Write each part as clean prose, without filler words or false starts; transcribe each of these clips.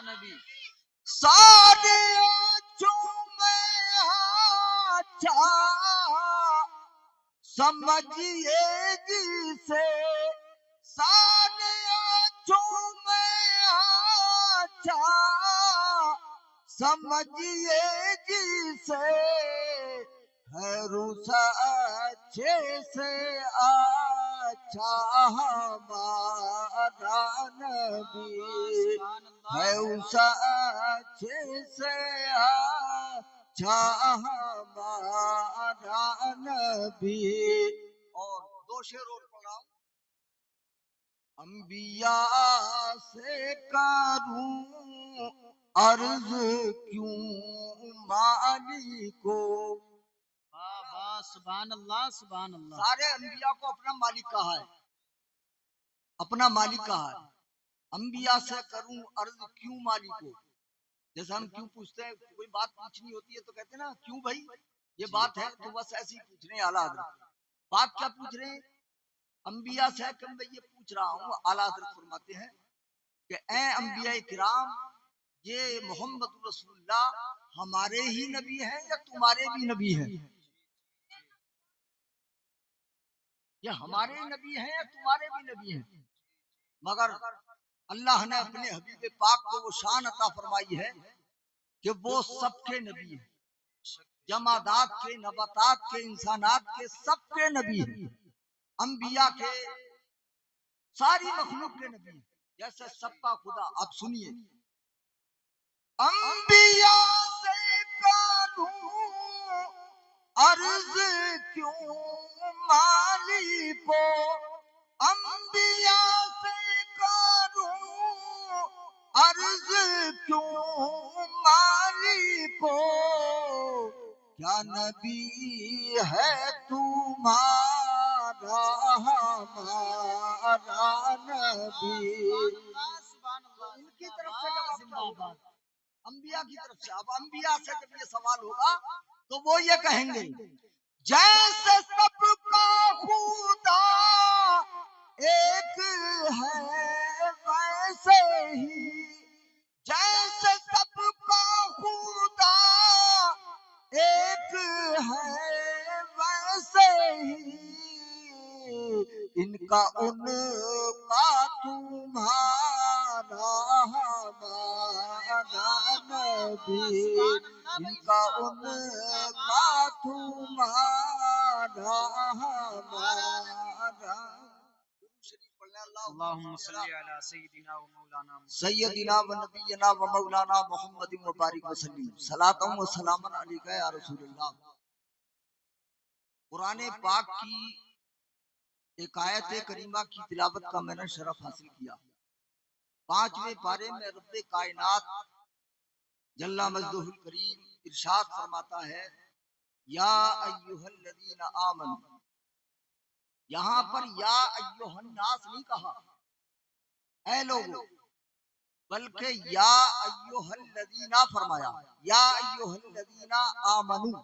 نبی سارے چومے اچھا سمجھیے جسے سارے چومے اچھا سمجھیے جسے ہے روسا اچھے سے اچھا ہمارا نبی ہے اس اچھے سے اچھا ہمارا نبی. اور دو شعر اور پڑھاؤں. انبیاء سے کروں عرض کیوں مالک کو. واہ واہ سبحان اللہ سبحان اللہ. سارے انبیاء کو اپنا مالک کہا ہے, اپنا مالک کہا ہے. انبیاء سے کروں عرض کیوں مالک کو. جیسے ہم کیوں پوچھتے ہیں, کوئی بات پوچھنی ہوتی ہے تو کہتے ہیں نا کیوں بھائی یہ بات ہے, تو بس ایسی پوچھ رہے ہیں اعلیٰ حضرت. بات کیا پوچھ رہے ہیں؟ انبیاء سے کہ میں یہ پوچھ رہا ہوں. اعلیٰ حضرت فرماتے ہیں کہ اے انبیاء کرام, یہ محمد رسول اللہ ہمارے ہی نبی ہیں یا تمہارے بھی نبی ہیں؟ یہ ہمارے نبی ہیں یا تمہارے بھی نبی ہیں؟ مگر اللہ نے اپنے حبیب پاک کو وہ شان عطا فرمائی ہے کہ وہ سب کے نبی ہیں, جمادات کے, نباتات کے, انسانات کے, سب کے نبی ہیں. انبیاء کے, ساری مخلوق کے نبی ہیں. جیسے سب کا خدا. اب سنیے, انبیاء سے کروں عرض کیوں مالک کو. انبیاء سے کروں عرض کیوں مالک کو. کیا نبی ہے تمہارا ہمارا نبی. ان کی طرف سے جواب کیا ہوگا؟ انبیاء کی طرف سے. اب انبیاء سے جب یہ سوال ہوگا تو وہ یہ کہیں گے جیسے سب کا خدا ایک ہے ویسے ہی, جیسے سب کا خدا ایک ہے ویسے ہی, ان کا ان کا تمہارا ہمارا نبی, ان کا ان کا تمہارا ہمارا. اللہم صلی علی سیدنا و مولانا سیدنا و نبینا و مولانا محمد مبارک وسلم. صلاۃ و سلام علیکہ یا رسول اللہ. قرآن پاک کی ایک آیت کریمہ کی تلاوت کا میں نے شرف حاصل کیا. 5ویں پارے میں رب کائنات جل مجدہ الکریم ارشاد فرماتا ہے یا ایھا الذین آمنوا. یہاں پر یا ایھا الناس نہیں کہا اے لوگو, بلکہ یا ایھا الذین فرمایا. یا ایھا الذین آمنوا,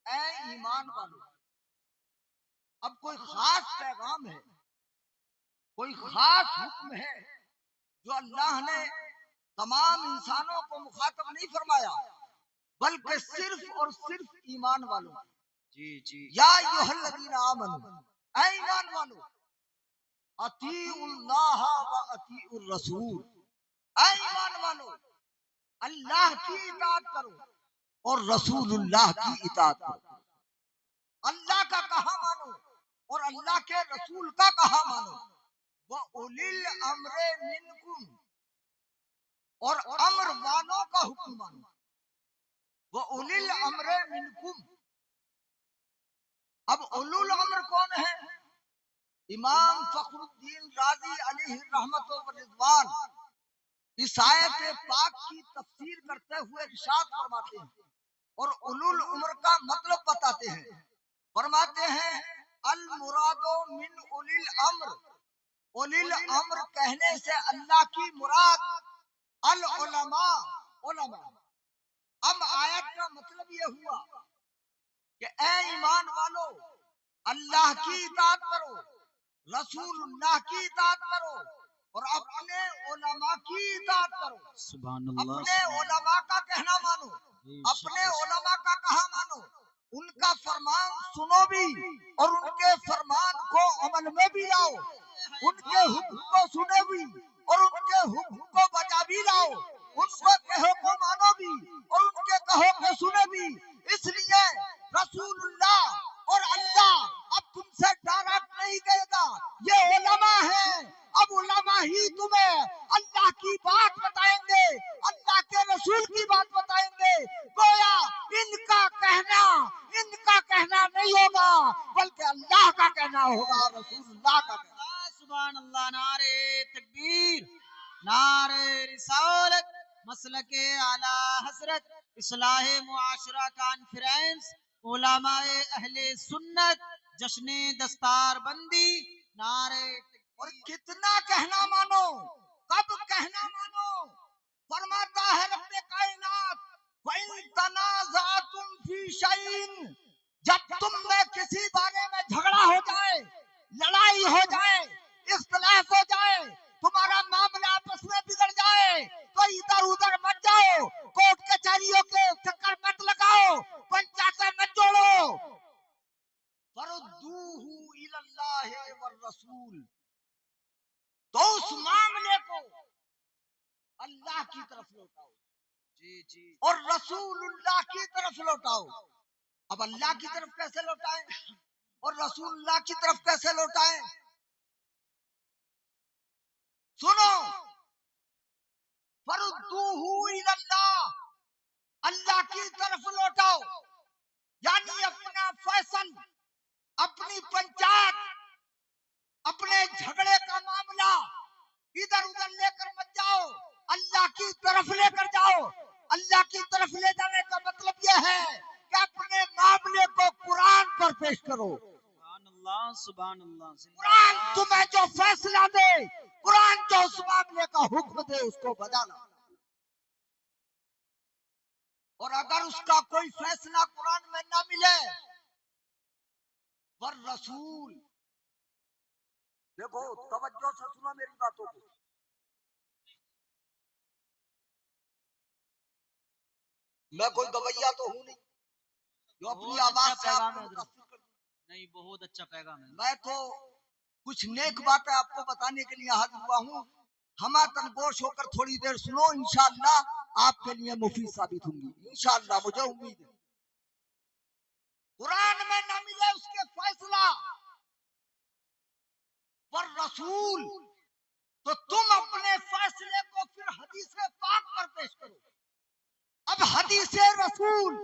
اے ایمان والو. اب کوئی خاص پیغام ہے, کوئی خاص حکم ہے جو اللہ نے تمام انسانوں کو مخاطب نہیں فرمایا, بلکہ صرف اور صرف ایمان والوں. جی جی. یا ایھا الذین آمنوا, اے ایمان والو, اطیعوا اللہ و اطیعوا الرسول. اے ایمان والو, اللہ کی اطاعت کرو اور رسول اللہ کی اطاعت کرو. اللہ کا کہا مانو اور اللہ کے رسول کا کہا مانو. وَأُولِي الْأَمْرِ مِنْكُمْ, اور امر والوں کا حکم مانو. وَأُولِي الْأَمْرِ مِنْكُمْ. اب اولو الامر کون ہے؟ امام فخر الدین رازی علیہ الرحمت و رضوان اس آیت پاک کی تفسیر کرتے ہوئے ارشاد فرماتے ہیں اور اولو الامر کا مطلب بتاتے ہیں. فرماتے ہیں المراد من اولی الامر. اولی الامر کہنے سے اللہ کی مراد العلماء, علماء. اب آیت کا مطلب یہ ہوا کہ اے ایمان والو, اللہ کی اطاعت کرو, رسول اللہ کی اطاعت کرو اور اپنے علماء کی اطاعت کرو، سبحان اللہ اپنے علماء کا کہنا مانو، اپنے علماء کا کہا مانو، ان کا فرمان سنو بھی اور ان کے فرمان کو عمل میں بھی لاؤ، ان کے حکم کو سنو بھی اور ان کے حکم کو بجا بھی لاؤ، ان کو کہو کو مانو بھی اور ان کے کہو کو سنو بھی۔ اس لیے رسول اللہ اور اللہ اب تم سے ڈائریکٹ نہیں کہے گا، یہ علماء ہیں، اب علماء ہی تمہیں اللہ کی بات بتائیں گے، اللہ کے رسول کی بات بتائیں گے۔ گویا ان کا کہنا نہیں ہوگا بلکہ اللہ کا کہنا ہوگا، رسول اللہ کا کہنا۔ سبحان اللہ، نعرہ تکبیر، نعرہ رسالت، مسلک اعلی حضرت اصلاح معاشرہ کانفرنس، علماء اہل سنت، جشن دستار بندی، نعرہ اور کتنا کہنا مانو، کب کہنا مانو؟ فرماتا ہے رب کائنات وَإِن تَنَازَعْتُمْ فِي شَيْءٍ، جب تم میں کسی بارے میں جھگڑا ہو جائے، لڑائی ہو جائے، اختلاف ہو جائے، تمہارا معاملہ آپس میں بگڑ جائے تو ادھر ادھر مت جاؤ، کورٹ کچہریوں کے چکر مت لگاؤ، پنچایتیں مت جوڑو، فَرُدُّوهُ إِلَى اللَّهِ وَالرَّسُولِ، تو اس معاملے کو اللہ کی طرف لوٹاؤ اور رسول اللہ کی طرف لوٹاؤ۔ اب اللہ کی طرف کیسے لوٹائیں اور رسول اللہ کی طرف کیسے لوٹائیں؟ سنو، فَرُدُّوهُ إِلَى اللَّهِ، اللہ کی طرف لوٹاؤ، یعنی اپنا فیصل، اپنی پنچایت، اپنے جھگڑے کا معاملہ ادھر ادھر لے کر مت جاؤ، اللہ کی طرف لے کر جاؤ۔ اللہ کی طرف لے جانے کا مطلب یہ ہے کہ اپنے معاملے کو قرآن پر پیش کرو، سبحان اللہ، سبحان اللہ، قرآن تمہیں جو فیصلہ دے، قرآن جو اس معاملے کا حکم دے اس کو بجا لاؤ۔ اور اگر اس کا کوئی فیصلہ قرآن میں نہ ملے، والرسول، دیکھو توجہ سے سنو میری باتوں کو، میں کوئی گویا تو ہوں نہیں جو اپنی آواز سے آپ کو متاثر کر دوں، نہیں، بہت اچھا پیغام ہے۔ میں تو کچھ نیک باتیں آپ کو بتانے کے لیے حاضر ہوا ہوں، ہما تن گوش ہو کر تھوڑی دیر سنو، انشاءاللہ آپ کے لیے مفید ثابت ہوں گی، انشاءاللہ مجھے امید ہے۔ قرآن میں نہ ملے اس کے فیصلہ پر رسول، تو تم اپنے فیصلے کو پھر حدیث پاک پر پیش کرو۔ اب حدیث رسول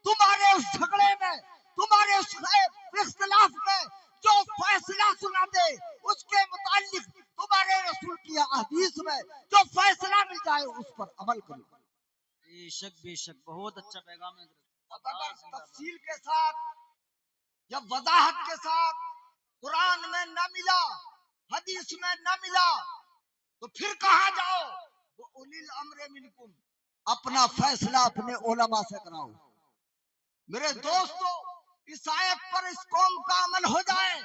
تمہارے اس جھگڑے میں، تمہارے اس اختلاف میں جو فیصلہ سنا دے، اس کے متعلق تمہارے رسول کی حدیث میں جو فیصلہ مل جائے اس پر عمل کرو۔ بے شک، بہت اچھا پیغام ہے حضرت۔ اب اگر تفصیل کے ساتھ یا وضاحت کے ساتھ قرآن میں نہ ملا، حدیث میں نہ ملا، تو پھر کہاں جاؤ؟ وَأُولِي الْأَمْرِ مِنْكُمْ، اپنا فیصلہ اپنے علماء سے کراؤ۔ میرے دوستو، اس آیت پر اس قوم کا عمل ہو جائے،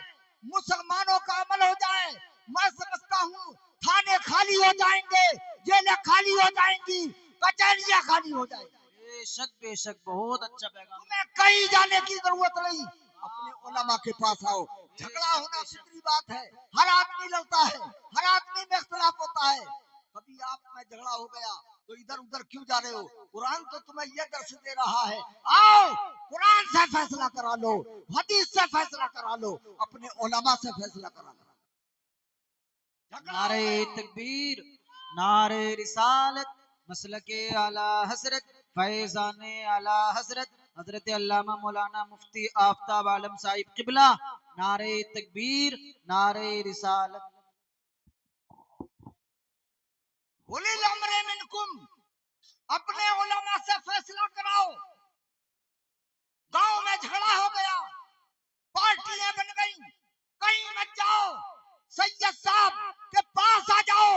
مسلمانوں کا عمل ہو جائے، میں سمجھتا ہوں تھانے خالی ہو جائیں گے، جیلیں خالی ہو جائیں گی، کچہریاں خالی ہو جائیں گی۔ بے شک، بہت اچھا پیغام ہے۔ تمہیں کہیں جانے کی ضرورت نہیں، اپنے علماء کے پاس آؤ۔ جھگڑا ہونا فطری بات ہے، ہر آدمی لڑتا ہے، ہر آدمی میں اختلاف ہوتا ہے، کبھی آپ میں جھگڑا ہو گیا تو ادھر ادھر کیوں جا رہے ہو؟ قرآن تو تمہیں یہ درس دے رہا ہے، آؤ قرآن سے فیصلہ کرا لو، حدیث سے فیصلہ کرا لو، اپنے علماء سے فیصلہ کرا لو۔ نعرہ تکبیر، نعرہ رسالت، مسلک اعلی حضرت فیضان اعلی حضرت حضرت علامہ مولانا مفتی آفتاب عالم صاحب قبلہ، نعرہ تکبیر، نعرہ رسالت۔ اولی الامر منکم، اپنے علماء سے فیصلہ کراؤ۔ گاؤں میں جھگڑا ہو گیا، پارٹیاں بن گئی، کہیں مت جاؤ، سید صاحب کے پاس آ جاؤ،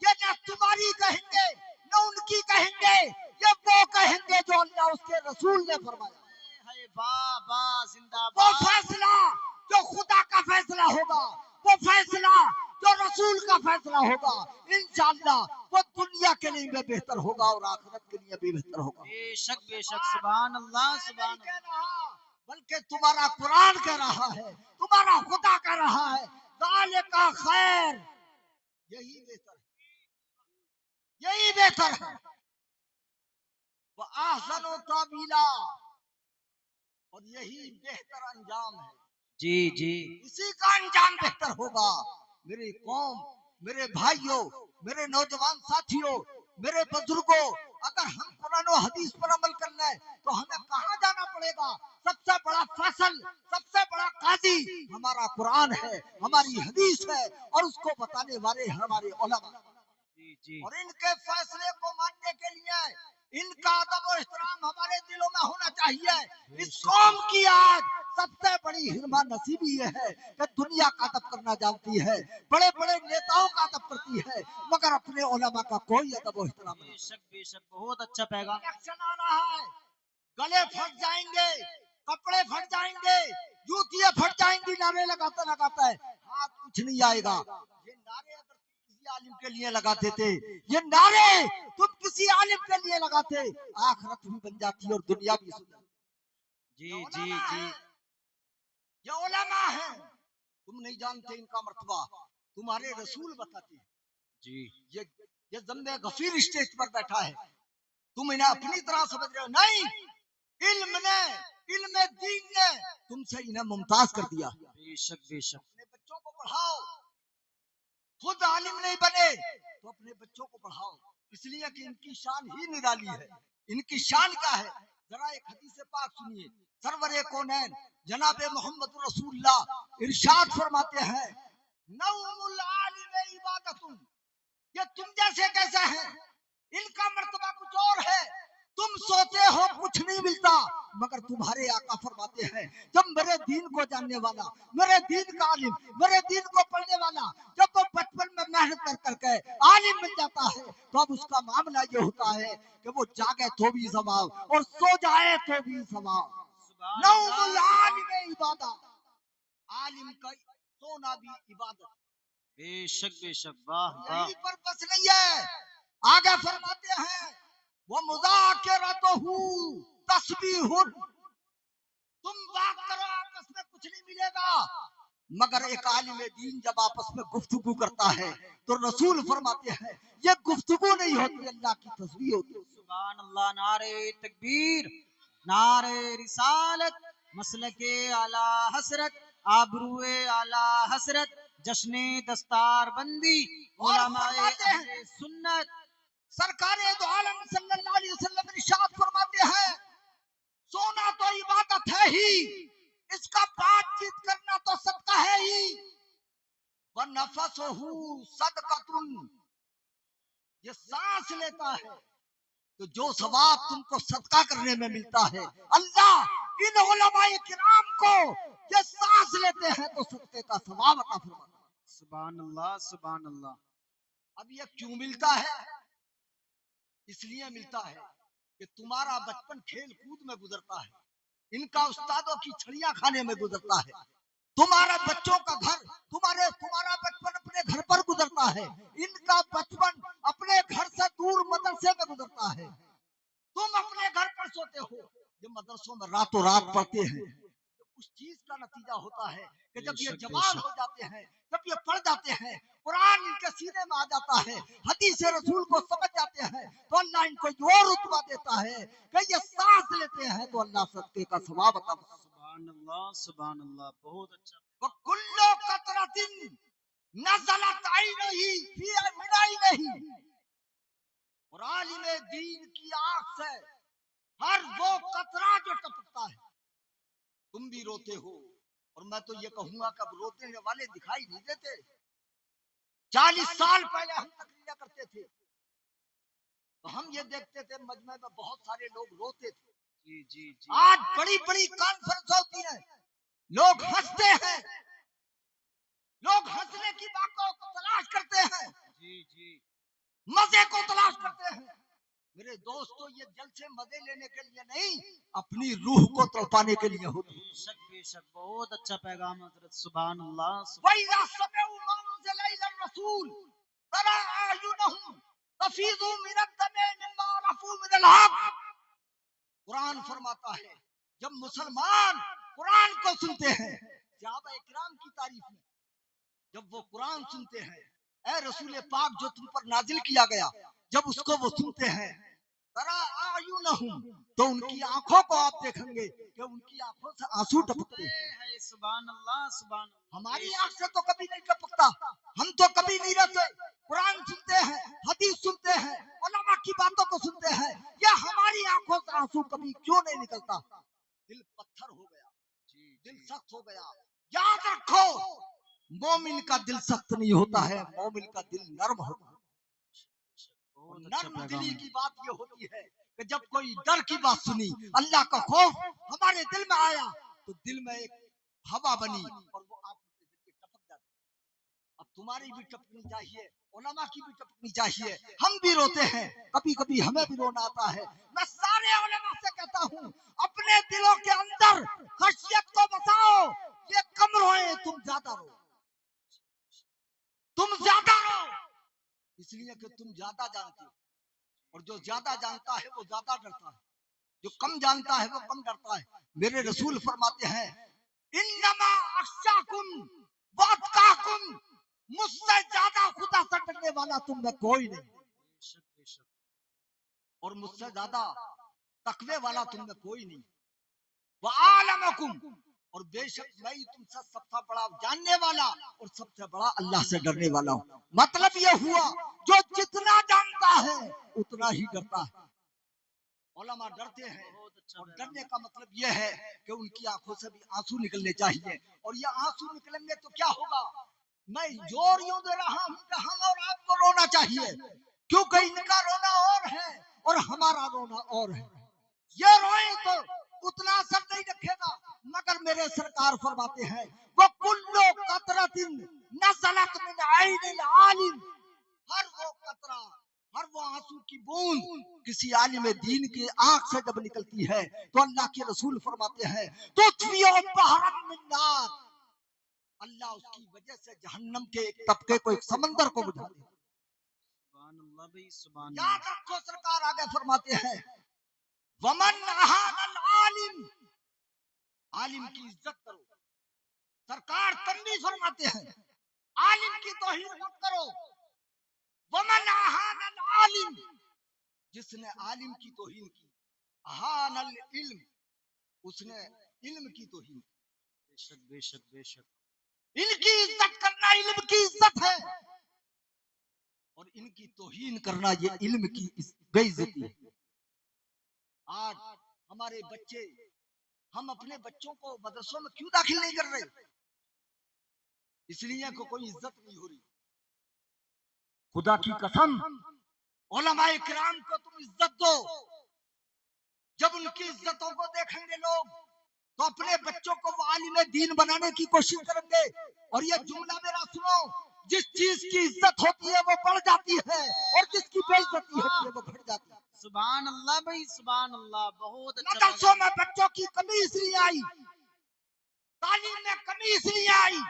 یہ نہ تمہاری کہیں گے نہ ان کی کہیں گے، یہ وہ کہیں گے جو اللہ اس کے رسول نے فرمایا۔ واہ واہ، زندہ وہ باد۔ فیصلہ جو خدا کا فیصلہ ہوگا، وہ فیصلہ جو رسول کا فیصلہ ہوگا انشاءاللہ وہ دنیا کے لیے بھی بہتر ہوگا اور آخرت کے لیے بھی بہتر ہوگا. بے شک سبحان اللہ میں سبحان نہیں کہہ اللہ. رہا بلکہ تمہارا قرآن کہہ رہا ہے, تمہارا خدا کہہ رہا ہے ذالک خیر, یہی بہتر ہے, یہی بہتر ہے. وَأَحْسَنُ تَأْوِيلًا, اور یہی بہتر انجام ہے. جی اسی کا انجام بہتر ہوگا. میری قوم, میرے بھائیوں, میرے نوجوان ساتھیوں, میرے بزرگوں, اگر ہم قرآن و حدیث پر عمل کر لیں تو ہمیں کہاں جانا پڑے گا؟ سب سے بڑا فیصل, سب سے بڑا قاضی ہمارا قرآن ہے, ہماری حدیث ہے, اور اس کو بتانے والے ہمارے علماء. جی اور ان کے فیصلے کو ماننے کے لیے ان کا ادب و احترام ہمارے دلوں میں ہونا چاہیے. اس قوم کی آج سب سے بڑی حرمہ نصیبی یہ ہے کہ دنیا کا ادب کرنا جانتی ہے, بڑے بڑے نیتاؤں کا ادب کرتی ہے, مگر اپنے علماء کا کوئی ادب و احترام نہیں. بے شک بہت اچھا پیغام. الیکشن آ رہا ہے, گلے پھٹ جائیں گے, کپڑے پھٹ جائیں گے, جوتیاں پھٹ جائیں گی, نعرے لگاتا ہے, ہاتھ کچھ نہیں آئے گا. یہ نعرے اگر تم کسی عالم کے لیے لگاتے تھے, یہ نعرے تم کسی عالم کے لیے لگاتے, آخرت بھی بن جاتی اور دنیا بھی سن جاتی. جی یہ علماء ہیں, تم نہیں جانتے ان کا مرتبہ, تمہارے رسول بتاتے ہیں. جی یہ ذنب غفیر اسٹیج پر بیٹھا ہے, تم انہیں اپنی طرح سمجھ رہے ہو. نہیں, علم نے, علم دین نے تم سے انہیں ممتاز کر دیا. بے شک اپنے بچوں کو پڑھاؤ, خود عالم نہیں بنے تو اپنے بچوں کو پڑھاؤ, اس لیے کہ ان کی شان ہی نرالی ہے. ان کی شان کیا ہے؟ ذرا ایک حدیث پاک سنیے. سرور کونین جناب محمد رسول اللہ ارشاد فرماتے ہیں, نوم العالم عبادت, یہ تم جیسے کیسے ہیں, ان کا مرتبہ کچھ اور ہے. تم سوتے ہو کچھ نہیں ملتا, مگر تمہارے آقا فرماتے ہیں جب میرے دین کو جاننے والا, میرے دین کا عالم, میرے دین کو پڑھنے والا جب وہ بچپن میں محنت کر کر کے عالم بن جاتا ہے تو اب اس کا معاملہ یہ ہوتا ہے کہ وہ جاگے تو بھی ثواب اور سو جائے تو بھی ثواب. نوم العالم عبادت, عالم کا سونا بھی عبادت. بے شک واہ واہ. یہیں پر بس نہیں ہے, آگے فرماتے ہیں وہ مذاکرتہ تسبیح, تم بات کرو آپس میں کچھ نہیں ملے گا, مگر ایک عالم دین جب آپس میں گفتگو کرتا ہے تو رسول فرماتے ہیں یہ گفتگو نہیں ہوتی, اللہ کی تسبیح ہوتی. سبحان اللہ. نعرہ تکبیر, نعرہ رسالت, مسلک اعلی حضرت, آبرو اعلی حضرت, جشن دستار بندی, علماء اہل سنت. سرکار دو عالم صلی اللہ علیہ وسلم ارشاد فرماتے ہیں سونا تو عبادت ہے ہی, اس کا بات چیت کرنا تو صدقہ ہے ہی. وَنَفَسُهُ صَدْقَةٌ, یہ سانس لیتا ہے تو جو ثواب تم کو صدقہ کرنے میں ملتا ہے, اللہ ان علماء کرام کو یہ سانس لیتے ہیں تو صدقے کا ثواب عطا فرماتا ہے. سبحان اللہ سبحان اللہ. اب یہ کیوں ملتا ہے؟ اس لیے ملتا ہے کہ تمہارا بچپن کھیل کود میں گزرتا ہے, ان کا استادوں کی چھڑیاں کھانے میں گزرتا ہے, تمہارا بچوں کا گھر, تمہارا بچپن اپنے گھر پر گزرتا ہے, ان کا بچپن اپنے گھر سے دور مدرسے میں گزرتا ہے. تم اپنے گھر پر سوتے ہو, یہ مدرسوں میں راتوں رات پڑھتے ہیں. اس چیز کا نتیجہ ہوتا ہے کہ جب یہ جوان ہو جاتے ہیں, جب یہ پڑھ جاتے ہیں, قرآن ان کے سینے میں آ جاتا ہے, حدیث رسول کو سمجھ جاتے ہیں, تو اللہ ان کو یہ رتبہ دیتا ہے کہ یہ سانس لیتے ہیں تو اللہ صدقے کا ثواب عطا فرماتا ہے. سبحان اللہ بہت اچھا. وَكُلُّ قَطْرَةٍ نَزَلَتْ عَيْنِهِ فِي مِنْ عَيْنِهِ, اور عالم دین کی آنکھ سے ہر وہ قطرہ جو ٹپکتا ہے, تم بھی روتے ہو, اور میں تو یہ کہوں گا کہ اب روتے والے دکھائی نہیں دیتے. 40 سال پہلے ہم تقریر کرتے تھے تو ہم یہ دیکھتے تھے مجمع میں بہت سارے لوگ روتے تھے. آج بڑی بڑی کانفرنس ہوتی ہیں, لوگ ہنستے ہیں, لوگ ہنسنے کی باتوں کو تلاش کرتے ہیں, مزے کو تلاش کرتے ہیں. میرے دوستو یہ جلسے مزے لینے کے لیے نہیں, اپنی روح کو تڑپانے کے لیے ہوتے ہیں. بے شک بہت اچھا پیغام حضرت. سبحان اللہ. وَإِذَا سَمِعُوا مَا أُنزِلَ إِلَى الرسول ترى اعینهم تفیض من الدم مما عرفوا من الحق. قرآن فرماتا ہے جب مسلمان قرآن کو سنتے ہیں، صحابہ اکرام کی تعریف میں جب وہ قرآن سنتے ہیں، اے رسول پاک جو تم پر نازل کیا گیا، جب اس کو وہ سنتے ہیں، ترا اعینہم، تو ان کی آنکھوں کو آپ دیکھیں گے کہ ان کی آنکھوں سے آنسو ٹپکتے ہیں. سبحان اللہ سبحان اللہ. ہماری آنکھ سے تو کبھی نہیں ٹپکتا، ہم تو کبھی نہیں رہتے. قرآن سنتے ہیں، حدیث سنتے ہیں، علماء کی باتوں کو سنتے ہیں، یا ہماری آنکھوں سے آنسو کبھی کیوں نہیں نکلتا؟ دل پتھر ہو گیا، دل سخت ہو گیا. یاد رکھو مومن کا دل سخت نہیں ہوتا ہے، مومن کا دل نرم ہوتا ہے. اور نرم دلی کی بات یہ ہوتی ہے کہ جب کوئی ڈر کی بات سنی، اللہ کا خوف ہمارے دل میں آیا تو دل میں ایک ہوا بنی اور وہ آنکھوں کے ذریعے ٹپک جاتی. اب تمہاری بھی ٹپکنی چاہیے، علماء کی بھی ٹپکنی چاہیے. ہم بھی روتے ہیں، کبھی کبھی ہمیں بھی رونا آتا ہے. میں سارے علماء سے کہتا ہوں اپنے دلوں کے اندر خشیت کو بساؤ. یہ کم روئے، تم زیادہ رو، تم زیادہ رو، اس لیے کہ تم زیادہ جانتے ہو. اور جو زیادہ جانتا ہے وہ زیادہ ڈرتا ہے، جو کم جانتا ہے وہ کم ڈرتا ہے. میرے رسول فرماتے ہیں انما اخشاکم واتقاکم، مجھ سے زیادہ خدا سے ڈرنے والا تم میں کوئی نہیں، اور مجھ سے زیادہ تقوی والا تم میں کوئی نہیں. وعالمکم، اور بے شک میں تم سے سب سے بڑا جاننے والا اور سب سے بڑا اللہ سے ڈرنے والا ہوں. مطلب یہ ہوا جو جتنا جانتا ہے اتنا ہی ڈرتا ہے. علماء ڈرتے ہیں، اور ڈرنے کا مطلب یہ ہے کہ ان کی آنکھوں سے بھی آنسو نکلنے چاہیے. اور یہ آنسو نکلیں گے تو کیا ہوگا؟ میں زور یوں دے رہا ہوں کہ ہم اور آپ کو رونا چاہیے، کیونکہ ان کا رونا اور ہے اور ہمارا رونا اور ہے. یہ روئیں تو اتنا اثر نہیں رکھے گا، مگر میرے سرکار فرماتے ہیں وہ کلو قطرۃ نزلت من عین العالم، ہر وہ قطرہ، ہر وہ آنسو کی بوند کسی عالم دین کی آنکھ سے جب نکلتی ہے تو اللہ کے رسول فرماتے ہیں تطفئ بحرا من نار، اللہ اس کی وجہ سے جہنم کے ایک طبقے کو، ایک سمندر کو بجھا دیتا. سبحان اللہ بھائی سبحان اللہ. یاد رکھو سرکار آگے فرماتے ہیں ومن اہان العالم، عالم کی عزت کرو. سرکار تنبیہ فرماتے ہیں عالم کی توہین مت کرو. ومن اہان العالم، جس نے عالم کی توہین کی، اہان العلم، اس نے علم کی توہین کی. بے شک بے شک بے شک. ان کی عزت کرنا علم کی عزت ہے، اور ان کی توہین کرنا یہ علم کی بے عزتی ہے. آج ہمارے بچے، ہم اپنے بچوں کو مدرسوں میں کیوں داخل نہیں کر رہے؟ اس لیے کہ کوئی عزت نہیں ہو رہی. خدا کی قسم علماء کرام کو تم عزت دو. جب ان کی عزتوں کو دیکھیں گے لوگ تو اپنے بچوں کو وہ عالم دین بنانے کی کوشش کریں گے. اور یہ جملہ میرا سنو، جس چیز کی عزت ہوتی ہے وہ بڑھ جاتی ہے، اور جس کی بے عزتی ہوتی ہے وہ گھٹ جاتی ہے. سبحان اللہ بھائی سبحان اللہ. بہت اچھا. مدرسوں میں بچوں کی کمی اس لیے آئی، تعلیم میں کمی اس لیے آئی،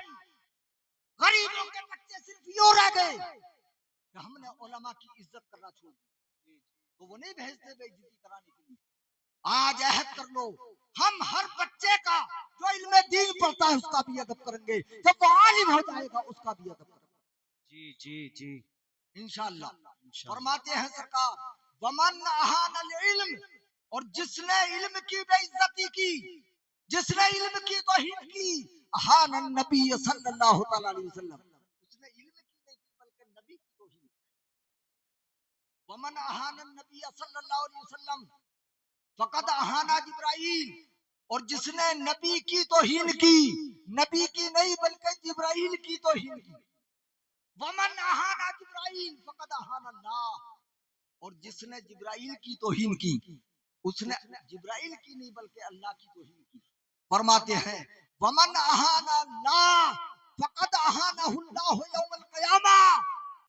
غریبوں کے بچے صرف یوں رہ گئے کہ ہم نے علماء کی عزت کرنا چھوڑ دیا، تو وہ نہیں بھیجتے بے عزتی کرانے کے لیے. آج عہد کر لو ہم ہر بچے کا جو علم دین پڑھتا ہے اس کا بھی ادب کریں گے، جب وہ عالم ہو جائے گا اس کا بھی ادب کریں گے جی جی جی انشاءاللہ. فرماتے ہیں سرکار ومن اہان العلم، اور جس نے علم کی بے عزتی کی، جس نے علم کی توہین کی، اہان النبی صلی اللہ تعالی علیہ وسلم، اس نے علم کی نہیں کی بلکہ نبی کی توہین کی. ومن اہان النبی صلی اللہ علیہ وسلم فقد اہانا جبرائیل، اور جس نے نبی کی توہین کی، نبی کی نہیں بلکہ جبرائیل کی توہین کی. ومن اہانا جبرائیل فقد اہان اللہ، اور جس نے جبرائیل کی توہین کی اس نے جبرائیل کی نہیں بلکہ اللہ کی توہین کی. فرماتے ہیں ومن اہان اللہ فقد اہانہ اللہ یوم القیامہ،